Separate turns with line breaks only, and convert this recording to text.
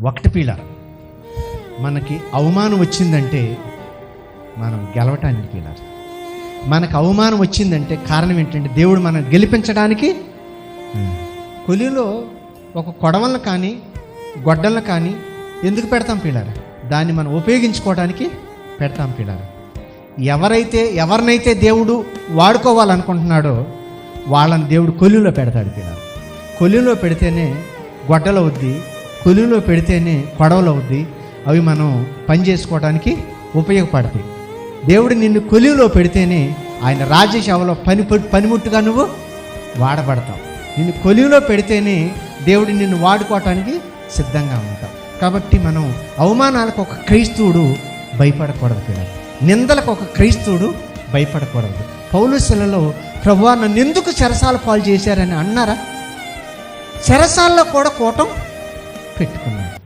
ఒకటి పిల్లర్, మనకి అవమానం వచ్చిందంటే మనం గెలవటానికి పిల్లర్. మనకు అవమానం వచ్చిందంటే కారణం ఏంటంటే దేవుడు మనం గెలిపించడానికి. కొలిలో ఒక కొడవలను కానీ గొడ్డలను కానీ ఎందుకు పెడతాం పిల్లర్? దాన్ని మనం ఉపయోగించుకోవడానికి పెడతాం పిల్లర్. ఎవరినైతే దేవుడు వాడుకోవాలనుకుంటున్నాడో వాళ్ళని దేవుడు కొలిలో పెడతాడు పిల్లర్. కొలిలో పెడితేనే గొడ్డలు అవుద్ది, కొలిలో పెడితేనే కొడవలు అవుద్ది, అవి మనం పని చేసుకోవడానికి ఉపయోగపడతాయి. దేవుడు నిన్ను కొలిలో పెడితేనే ఆయన రాజ్యసేవలో పనిముట్టుగా నువ్వు వాడబడతావు. నిన్ను కొలిలో పెడితేనే దేవుడు నిన్ను వాడుకోవటానికి సిద్ధంగా ఉంటావు. కాబట్టి మనం అవమానాలకు ఒక క్రైస్తవుడు భయపడకూడదు పిల్లలు, నిందలకు ఒక క్రైస్తవుడు భయపడకూడదు. పౌలు శిలలో ప్రభువా నన్ను ఎందుకు చెరసాల పాలు చేశారని అన్నారా? చెరసాల్లో కూడా కూటం పెట్టుకున్నాడు.